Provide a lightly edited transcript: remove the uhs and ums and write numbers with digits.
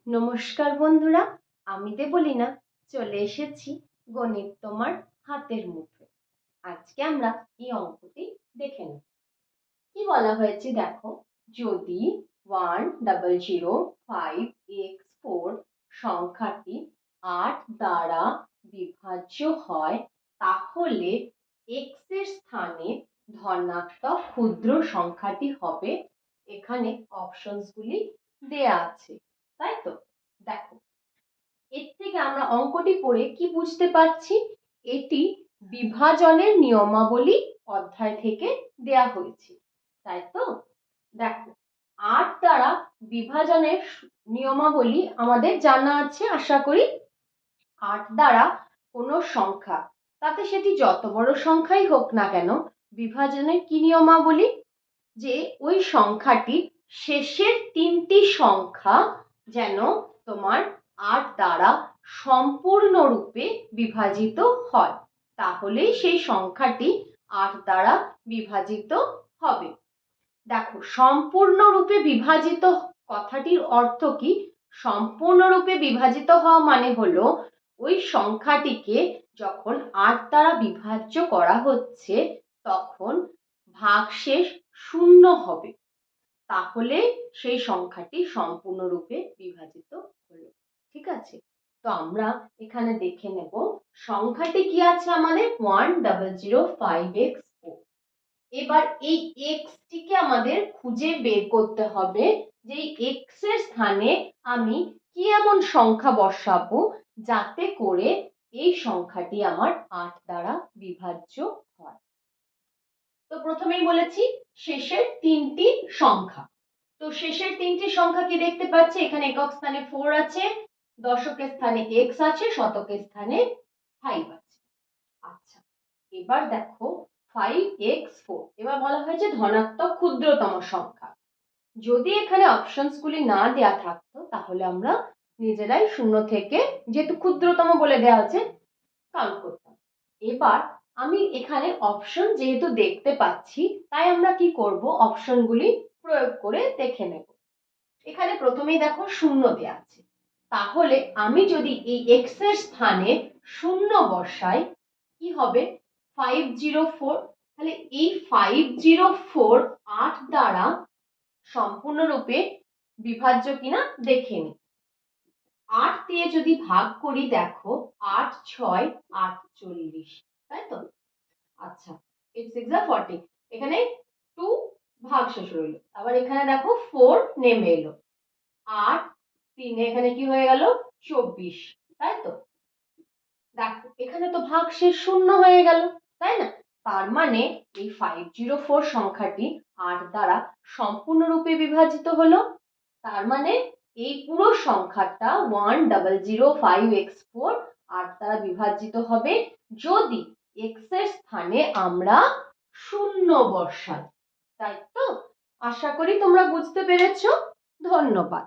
নমস্কার বন্ধুরা, আমি দেবলীনা চলে এসেছি গণিত তোমার হাতের মুঠোয়। আজকে আমরা এই অঙ্কটি দেখে নেব। কি বলা হয়েছে দেখো, যদি 1005x4 সংখ্যাটি 8 দ্বারা বিভাজ্য হয় তাহলে x এর স্থানে ধনাত্মক ক্ষুদ্র সংখ্যাটি হবে। এখানে অপশনসগুলি দেয়া আছে, তাই তো? দেখো, এর থেকে আমরা অঙ্কটি পড়ে কি বুঝতে পারছি, এটি বিভাজনের নিয়মাবলী অধ্যায় থেকে দেয়া হয়েছে, তাই তো? দেখো, 8 দ্বারা বিভাজনের নিয়মাবলী আমাদের জানা আছে আশা করি। 8 দ্বারা কোনো সংখ্যা, তাতে সেটি যত বড় সংখ্যাই হোক না কেন, বিভাজনের কি নিয়মাবলী, যে ওই সংখ্যাটি শেষের 3টি সংখ্যা যেন তোমার 8 দ্বারা সম্পূর্ণরূপে বিভাজিত হয়, তাহলেই সেই সংখ্যাটি 8 দ্বারা বিভাজিত হবে। দেখো, সম্পূর্ণরূপে বিভাজিত কথাটির অর্থ কি? সম্পূর্ণরূপে বিভাজিত হওয়া মানে হলো ওই সংখ্যাটিকে যখন 8 দ্বারা বিভাজ্য করা হচ্ছে তখন ভাগশেষ 0 হবে, তাহলে সেই সংখ্যাটি সম্পূর্ণরূপে বিভাজিত হলো। ঠিক আছে, তো আমরা এখানে দেখে নেব সংখ্যাটি কি আছে আমাদের 1005x4। এবার এই x টিকে আমাদের খুঁজে বের করতে হবে যে x এর স্থানে আমি কি এমন সংখ্যা বসাবো যাতে করে এই সংখ্যাটি আমার 8 দ্বারা বিভাজ্য হয়। তো প্রথমেই বলেছি শেষের 3টি সংখ্যা। তো শেষের 3টি সংখ্যা কি দেখতে পাচ্ছি, এখানে একক স্থানে 4 আছে, দশকের স্থানে x আছে, শতকের স্থানে 5 আছে। আচ্ছা, এবার দেখো 5x4, এবার বলা হয়েছে ধনাত্মক ক্ষুদ্রতম সংখ্যা। যদি এখানে অপশনসগুলি না দেয়া থাকতো তাহলে আমরা নিজেরাই 0 থেকে, যেহেতু ক্ষুদ্রতম বলে দেওয়া আছে, কাউন্ট করতাম। এবার আমি এখানে অপশন যেহেতু দেখতে পাচ্ছি তাই আমরা কি করব, অপশনগুলি প্রয়োগ করে দেখে নেব। এখানে প্রথমেই দেখো 0 দেয়া আছে, তাহলে আমি যদি এই x এর স্থানে 0 বসাই কি হবে, 504। তাহলে এই 504 8 দ্বারা সম্পূর্ণরূপে বিভাজ্য কিনা দেখে নিই। 8 দিয়ে যদি ভাগ করি, দেখো 8 6 48, তাই তো? আচ্ছা, 8 6 40, এখানে 2 ভাগশেষ রইল, আবার এখানে দেখো 4 নেমে এলো, 8 3 এখানে কি হয়ে গেল 24, তাই তো? দেখো এখানে তো ভাগশেষ 0 হয়ে গেল, তাই না? তার মানে এই 504 সংখ্যাটি 8 দ্বারা সম্পূর্ণরূপে বিভাজিত হলো। তার মানে এই পুরো সংখ্যাটা 1005x4 8 দ্বারা বিভাজিত হবে যদি x এর স্থানে আমরা 0 বসাই, তাই তো? আশা করি তোমরা বুঝতে পেরেছো। ধন্যবাদ।